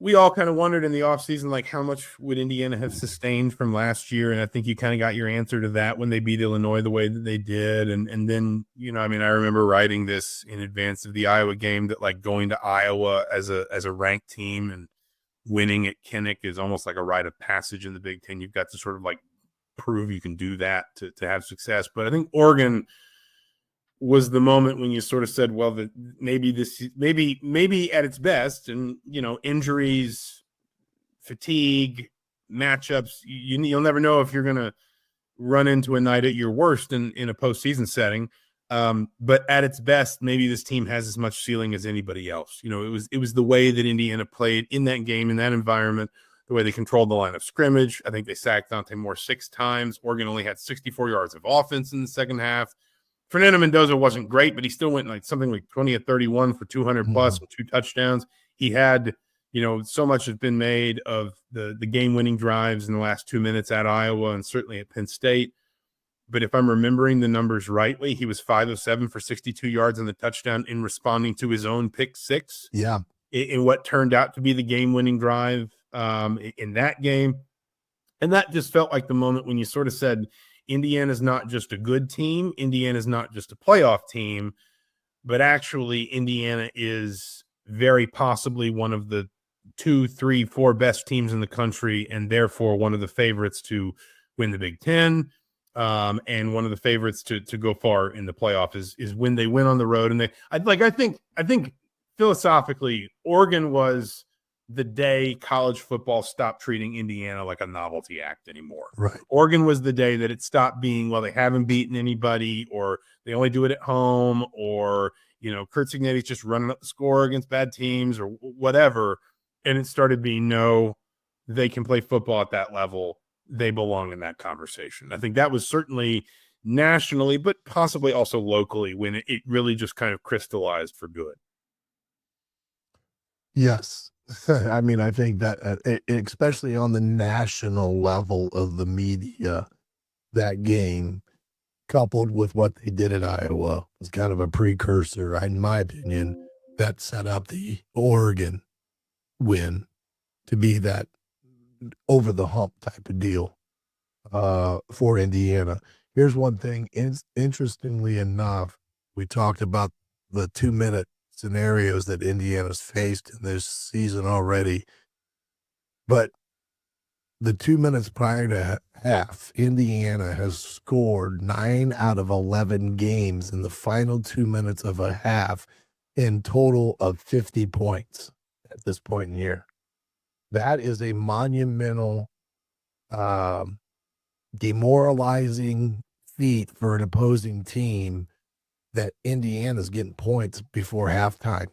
we all kind of wondered in the offseason, like, how much would Indiana have sustained from last year? And I think you kind of got your answer to that when they beat Illinois the way that they did. And then, I remember writing this in advance of the Iowa game, that like going to Iowa as a ranked team and winning at Kinnick is almost like a rite of passage in the Big Ten. You've got to sort of like prove you can do that to have success. But I think Oregon was the moment when you sort of said, well, maybe at its best, and injuries, fatigue, matchups, you'll never know if you're going to run into a night at your worst in a postseason setting. But at its best, maybe this team has as much ceiling as anybody else. It was the way that Indiana played in that game, in that environment, the way they controlled the line of scrimmage. I think they sacked Dante Moore 6 times. Oregon only had 64 yards of offense in the second half. Fernando Mendoza wasn't great, but he still went like something like 20 of 31 for 200 plus with 2 touchdowns. He had, so much has been made of the game-winning drives in the last 2 minutes at Iowa and certainly at Penn State. But if I'm remembering the numbers rightly, he was 5 of 7 for 62 yards on the touchdown in responding to his own pick 6. Yeah. In what turned out to be the game-winning drive in that game. And that just felt like the moment when you sort of said, Indiana's not just a good team. Indiana's not just a playoff team, but actually Indiana is very possibly one of the 2, 3, 4 best teams in the country, and therefore one of the favorites to win the Big Ten, and one of the favorites to go far in the playoff is when they win on the road. And I think philosophically, Oregon was the day college football stopped treating Indiana like a novelty act anymore. Right. Oregon was the day that it stopped being, well, they haven't beaten anybody, or they only do it at home, or, Curt Cignetti's just running up the score against bad teams or whatever. And it started being, no, they can play football at that level. They belong in that conversation. I think that was certainly nationally, but possibly also locally, when it really just kind of crystallized for good. Yes. I think that especially on the national level of the media, that game, coupled with what they did at Iowa, was kind of a precursor, in my opinion, that set up the Oregon win to be that over the hump type of deal for Indiana. Here's one thing. Interestingly enough, we talked about the 2-minute scenarios that Indiana's faced in this season already. But the 2 minutes prior to half, Indiana has scored 9 out of 11 games in the final 2 minutes of a half, in total of 50 points. at this point in the year. That is a monumental, demoralizing feat for an opposing team that Indiana's getting points before halftime.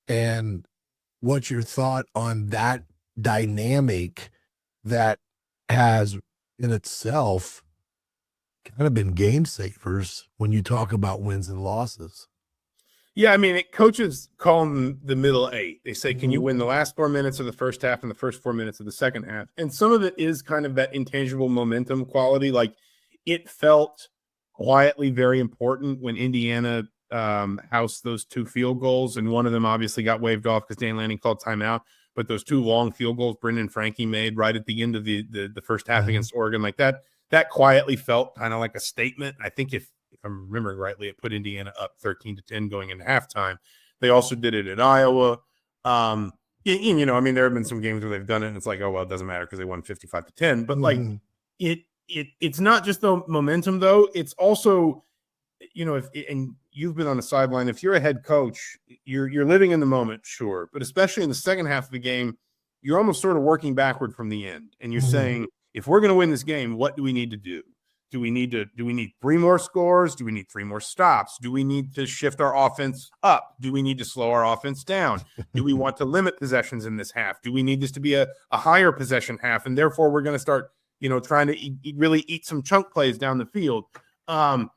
And what's your thought on that dynamic that has in itself kind of been game savers when you talk about wins and losses? Yeah, I mean, coaches call them the middle eight. They say, can you win the last 4 minutes of the first half and the first 4 minutes of the second half? And some of it is kind of that intangible momentum quality. Like, it felt quietly very important when Indiana housed those 2 field goals, and one of them obviously got waved off because Dan Lanning called timeout. But those 2 long field goals Brendan Frankie made right at the end of the first half against Oregon, like that quietly felt kind of like a statement. I think if I'm remembering rightly, it put Indiana up 13-10 going into halftime. They also did it at Iowa. You know, I mean, there have been some games where they've done it and it's like, oh, well, it doesn't matter because they won 55-10. But like it's not just the momentum though. It's also, you know, and you've been on the sideline, if you're a head coach, you're living in the moment, sure. But especially in the second half of the game, you're almost sort of working backward from the end. And you're saying, if we're going to win this game, what do we need to do? Do we need 3 more scores? Do we need 3 more stops? Do we need to shift our offense up? Do we need to slow our offense down? Do we want to limit possessions in this half? Do we need this to be a higher possession half? And therefore we're going to start, you know, trying to really eat some chunk plays down the field. And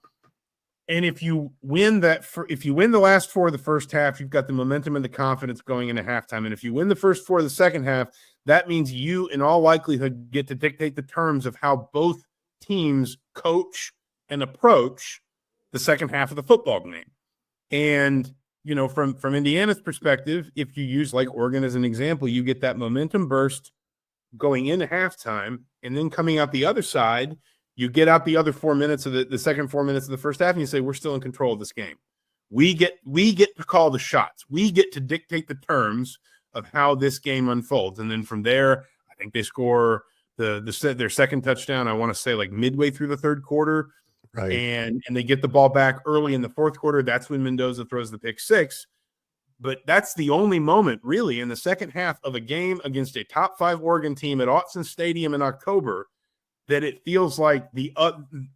if you win if you win the last 4 of the first half, you've got the momentum and the confidence going into halftime. And if you win the first 4 of the second half, that means you, in all likelihood, get to dictate the terms of how both teams coach and approach the second half of the football game. And, you know, from Indiana's perspective, if you use like Oregon as an example, you get that momentum burst going into halftime, and then coming out the other side, you get out the other 4 minutes of the second 4 minutes of the first half, and you say, we're still in control of this game. We get to call the shots. We get to dictate the terms of how this game unfolds. And then from there, I think they score their second touchdown, I want to say like midway through the third quarter. Right. And they get the ball back early in the fourth quarter. That's when Mendoza throws the pick 6. But that's the only moment really in the second half of a game against a top 5 Oregon team at Autzen Stadium in October that it feels like the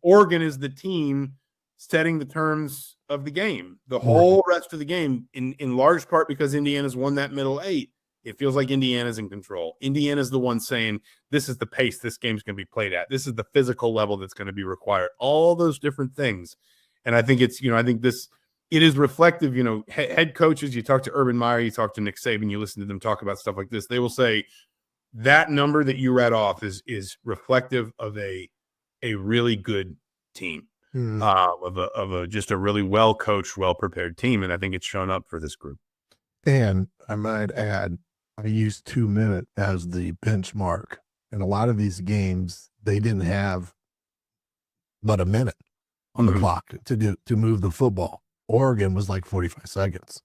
Oregon is the team setting the terms of the game. The whole rest of the game, in large part because Indiana's won that middle 8, it feels like Indiana's in control. Indiana's the one saying, this is the pace this game's going to be played at. This is the physical level that's going to be required. All those different things. And I think it's, you know, it is reflective, you know, head coaches, you talk to Urban Meyer, you talk to Nick Saban, you listen to them talk about stuff like this. They will say that number that you read off is reflective of a really good team, of just a really well-coached, well-prepared team. And I think it's shown up for this group. And I might add, I used 2 minutes as the benchmark. And a lot of these games, they didn't have but a minute on the clock to move the football. Oregon was like 45 seconds.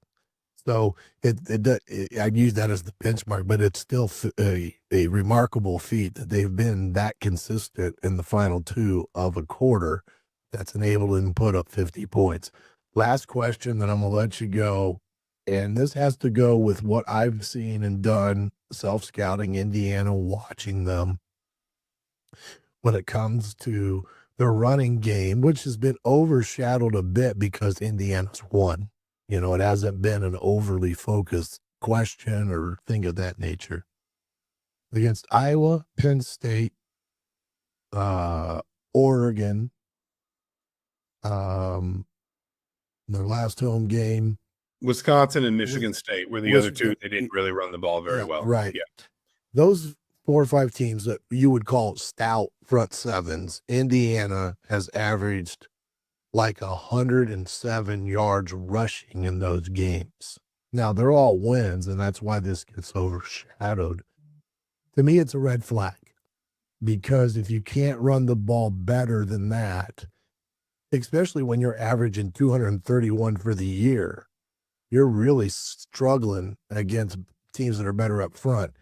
So I'd use that as the benchmark, but it's still a remarkable feat that they've been that consistent in the final 2 of a quarter that's enabled them to put up 50 points. Last question, then I'm going to let you go. And this has to go with what I've seen and done, self-scouting Indiana, watching them when it comes to the running game, which has been overshadowed a bit because Indiana's won. You know, it hasn't been an overly focused question or thing of that nature. Against Iowa, Penn State, Oregon, their last home game, Wisconsin and Michigan State were the other 2. They didn't really run the ball very well. Right. Yeah. Those 4 or 5 teams that you would call stout front sevens, Indiana has averaged like 107 yards rushing in those games. Now, they're all wins, and that's why this gets overshadowed. To me, it's a red flag, because if you can't run the ball better than that, especially when you're averaging 231 for the year, you're really struggling against teams that are better up front.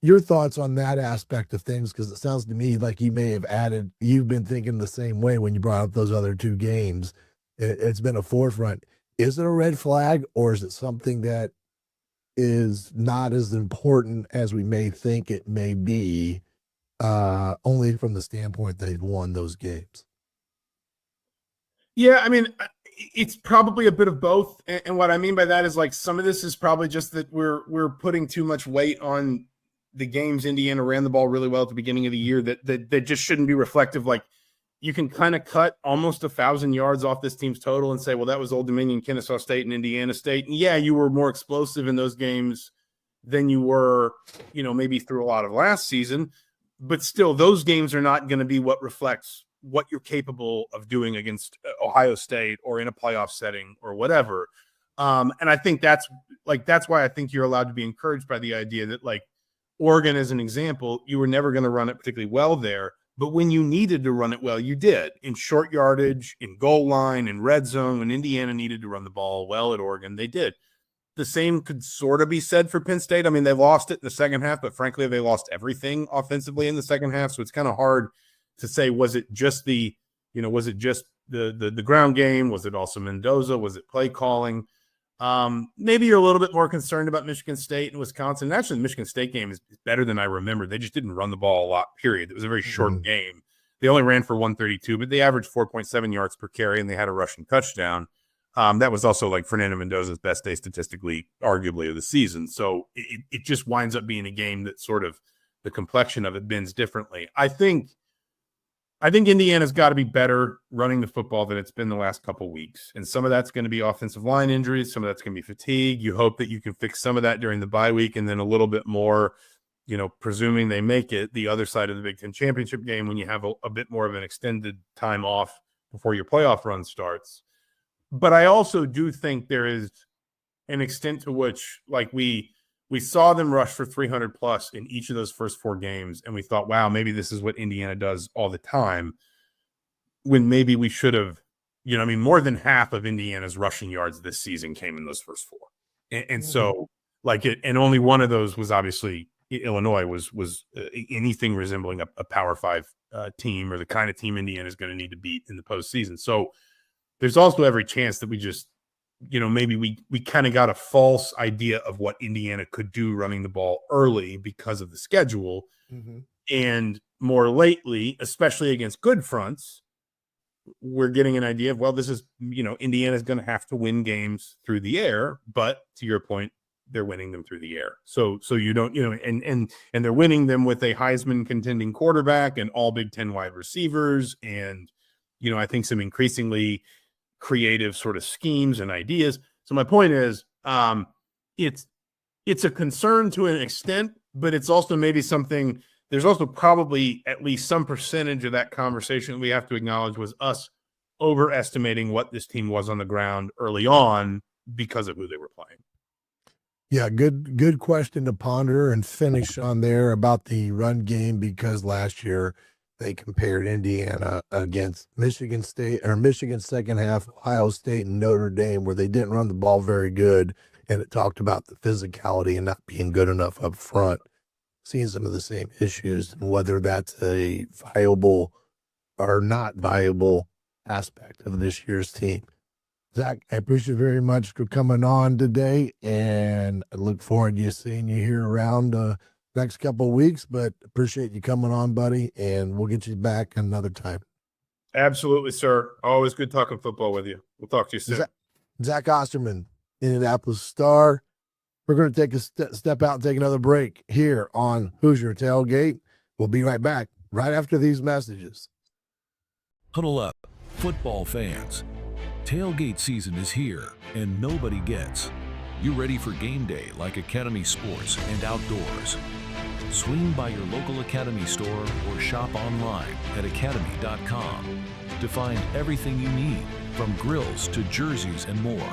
Your thoughts on that aspect of things, because it sounds to me like you may have added, you've been thinking the same way when you brought up those other 2 games. It's been a forefront. Is it a red flag, or is it something that is not as important as we may think it may be, only from the standpoint they've won those games. Yeah, I mean, it's probably a bit of both. And what I mean by that is, like, some of this is probably just that we're putting too much weight on the games Indiana ran the ball really well at the beginning of the year that just shouldn't be reflective. Like, you can kind of cut almost 1,000 yards off this team's total and say, well, that was Old Dominion, Kennesaw State, and Indiana State. And yeah, you were more explosive in those games than you were, maybe through a lot of last season. But still, those games are not going to be what reflects what you're capable of doing against Ohio State or in a playoff setting or whatever. And I think that's why I think you're allowed to be encouraged by the idea that, like, Oregon, as an example, you were never going to run it particularly well there. But when you needed to run it well, you did, in short yardage, in goal line, in red zone. When Indiana needed to run the ball well at Oregon, they did. The same could sort of be said for Penn State. I mean, they lost it in the second half, but frankly, they lost everything offensively in the second half. So it's kind of hard to say, was it just the ground game? Was it also Mendoza? Was it play calling? Maybe you're a little bit more concerned about Michigan State and Wisconsin. And actually, the Michigan State game is better than I remember. They just didn't run the ball a lot, period. It was a very short game. They only ran for 132, but they averaged 4.7 yards per carry, and they had a rushing touchdown. That was also, like, Fernando Mendoza's best day statistically, arguably, of the season. So it just winds up being a game that sort of the complexion of it bends differently. I think Indiana's got to be better running the football than it's been the last couple weeks. And some of that's going to be offensive line injuries. Some of that's going to be fatigue. You hope that you can fix some of that during the bye week, and then a little bit more, presuming they make it, the other side of the Big Ten championship game, when you have a bit more of an extended time off before your playoff run starts. But I also do think there is an extent to which, like, we saw them rush for 300 plus in each of those first 4 games, and we thought, wow, maybe this is what Indiana does all the time, when maybe we should have, more than half of Indiana's rushing yards this season came in those first 4. And so, like, and only one of those was obviously Illinois was anything resembling a Power 5 team, or the kind of team Indiana is going to need to beat in the postseason. So there's also every chance that we just, maybe we kind of got a false idea of what Indiana could do running the ball early because of the schedule. Mm-hmm. And more lately, especially against good fronts, we're getting an idea of, well, this is, Indiana's going to have to win games through the air. But to your point, they're winning them through the air. So you don't, and they're winning them with a Heisman contending quarterback and all Big Ten wide receivers. And, I think some increasingly creative sort of schemes and ideas. So my point is, it's a concern to an extent, but it's also maybe something. There's also probably at least some percentage of that conversation that we have to acknowledge was us overestimating what this team was on the ground early on because of who they were playing. Yeah, good question to ponder and finish on there about the run game, because last year they compared Indiana against Michigan State, or Michigan's second half, Ohio State, and Notre Dame, where they didn't run the ball very good. And it talked about the physicality and not being good enough up front, seeing some of the same issues, and whether that's a viable or not viable aspect of this year's team. Zach, I appreciate you very much for coming on today, and I look forward to seeing you here around next couple of weeks, but appreciate you coming on, buddy, and we'll get you back another time. Absolutely, sir. Always good talking football with you. We'll talk to you soon. Zach Osterman, Indianapolis Star. We're going to take a step out and take another break here on Hoosier Tailgate. We'll be right back right after these messages. Huddle up, football fans. Tailgate season is here, and nobody gets. You ready for game day like Academy Sports and Outdoors? Swing by your local Academy store or shop online at academy.com to find everything you need, from grills to jerseys and more.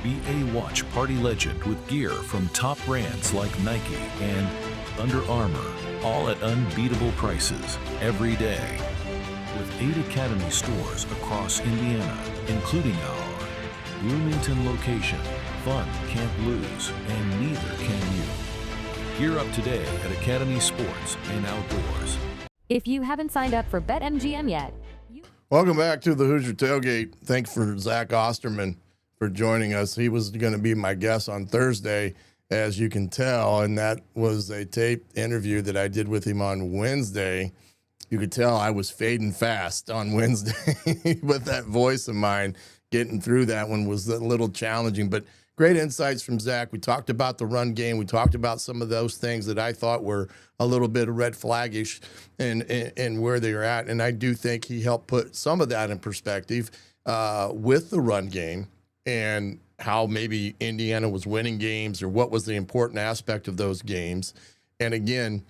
Be a watch party legend with gear from top brands like Nike and Under Armour, all at unbeatable prices every day. With 8 Academy stores across Indiana, including our Bloomington location, fun can't lose, and neither can you. Gear up today at Academy Sports and Outdoors. If you haven't signed up for BetMGM yet. Welcome back to the Hoosier Tailgate. Thanks for Zach Osterman for joining us. He was going to be my guest on Thursday, as you can tell, and that was a taped interview that I did with him on Wednesday. You could tell I was fading fast on Wednesday with that voice of mine. Getting through that one was a little challenging, but great insights from Zach. We talked about the run game. We talked about some of those things that I thought were a little bit red flaggish and where they are at. And I do think he helped put some of that in perspective with the run game and how maybe Indiana was winning games or what was the important aspect of those games. And again,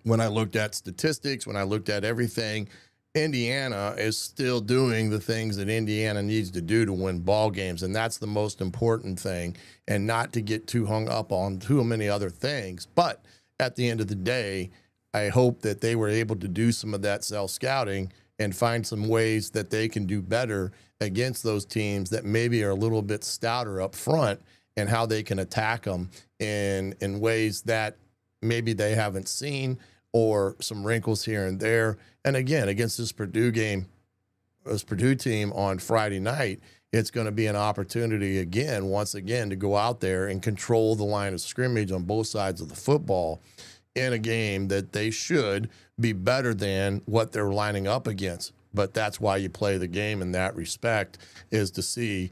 when I looked at statistics, when I looked at everything, Indiana is still doing the things that Indiana needs to do to win ball games, and that's the most important thing, and not to get too hung up on too many other things. But at the end of the day, I hope that they were able to do some of that self-scouting and find some ways that they can do better against those teams that maybe are a little bit stouter up front, and how they can attack them in ways that maybe they haven't seen, or some wrinkles here and there. And again, against this Purdue team on Friday night, it's going to be an opportunity again, once again, to go out there and control the line of scrimmage on both sides of the football in a game that they should be better than what they're lining up against. But that's why you play the game in that respect, is to see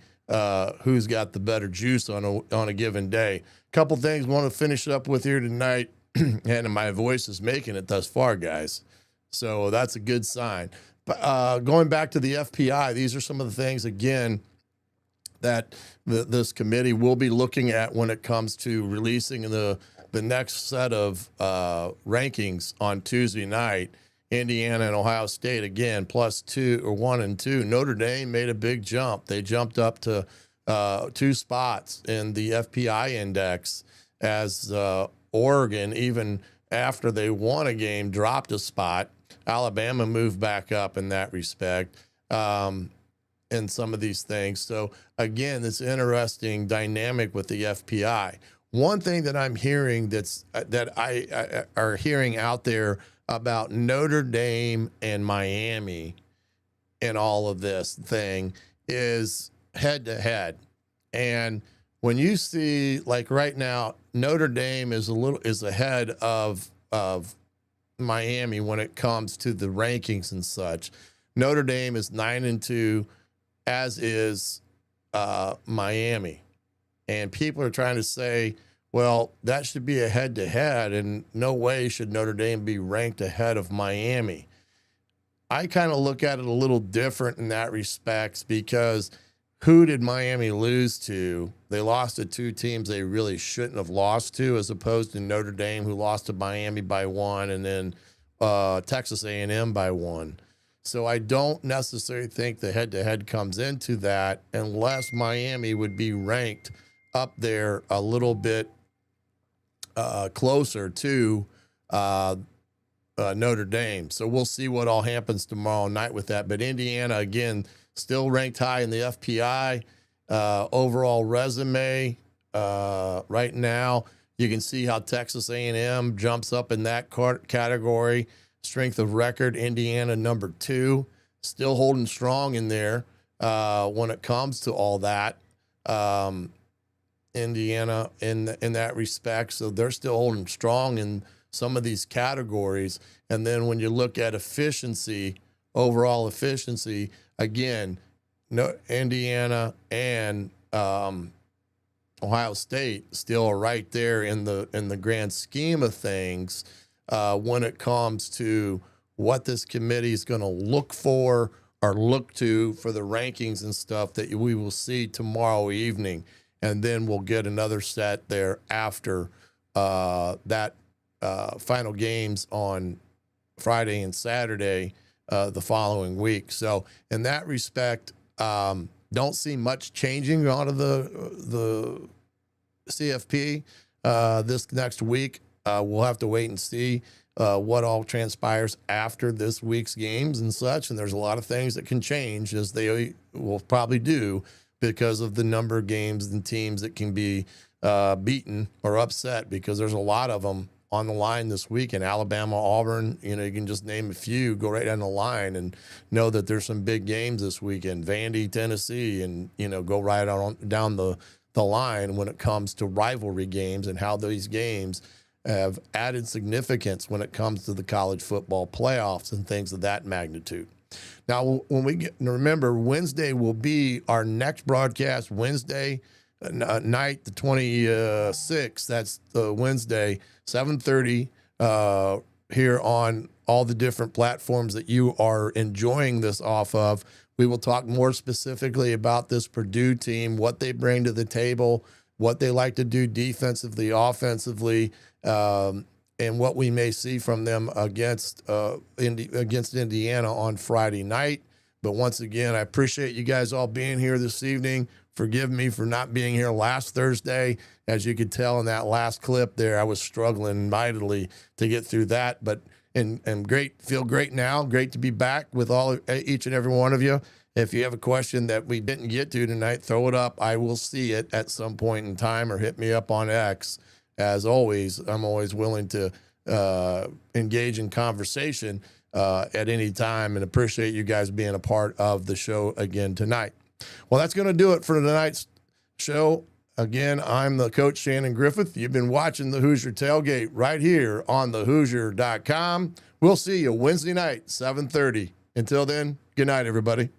who's got the better juice on a given day. Couple things I want to finish up with here tonight. And my voice is making it thus far, guys. So that's a good sign. But going back to the FPI, these are some of the things, again, that this committee will be looking at when it comes to releasing the next set of rankings on Tuesday night. Indiana and Ohio State, again, +2 or 1 and 2. Notre Dame made a big jump. They jumped up to 2 spots in the FPI index, as Oregon, even after they won a game, dropped a spot. Alabama moved back up in that respect, and some of these things. So again, this interesting dynamic with the FPI. One thing that I'm hearing that I are hearing out there about Notre Dame and Miami and all of this thing is head to head. And when you see, like right now, Notre Dame is ahead of Miami when it comes to the rankings and such. Notre Dame is 9-2, as is Miami, and people are trying to say, well, that should be a head-to-head, and no way should Notre Dame be ranked ahead of Miami. I kind of look at it a little different in that respect, because who did Miami lose to? They lost to 2 teams they really shouldn't have lost to, as opposed to Notre Dame, who lost to Miami by 1, and then Texas A&M by 1. So I don't necessarily think the head-to-head comes into that, unless Miami would be ranked up there a little bit closer to Notre Dame. So we'll see what all happens tomorrow night with that. But Indiana, again, still ranked high in the FPI overall resume right now. You can see how Texas A&M jumps up in that category. Strength of record, Indiana number 2, still holding strong in there when it comes to all that. Indiana in that respect, so they're still holding strong in some of these categories. And then when you look at efficiency, overall efficiency, again, Indiana and Ohio State still are right there in the grand scheme of things when it comes to what this committee is going to look for or look to for the rankings and stuff that we will see tomorrow evening. And then we'll get another set there after that final games on Friday and Saturday the following week. So in that respect, don't see much changing out of the CFP this next week. We'll have to wait and see what all transpires after this week's games and such. And there's a lot of things that can change, as they will probably do, because of the number of games and teams that can be beaten or upset, because there's a lot of them on the line this week. In Alabama, Auburn, you can just name a few, go right down the line and know that there's some big games this weekend. Vandy, Tennessee, and, go right on down the the line when it comes to rivalry games and how these games have added significance when it comes to the college football playoffs and things of that magnitude. Now, when we get, remember, Wednesday will be our next broadcast, Wednesday night, the 26th. That's the Wednesday, 7:30 here on all the different platforms that you are enjoying this off of. We will talk more specifically about this Purdue team, what they bring to the table, what they like to do defensively, offensively, and what we may see from them against Indiana on Friday night. But once again, I appreciate you guys all being here this evening. Forgive me for not being here last Thursday. As you could tell in that last clip there, I was struggling mightily to get through that. But and great, feel great now. Great to be back with each and every one of you. If you have a question that we didn't get to tonight, throw it up. I will see it at some point in time, or hit me up on X. As always, I'm always willing to engage in conversation at any time, and appreciate you guys being a part of the show again tonight. Well, that's going to do it for tonight's show. Again, I'm the coach, Shannon Griffith. You've been watching the Hoosier Tailgate right here on thehoosier.com. We'll see you Wednesday night, 7:30. Until then, good night, everybody.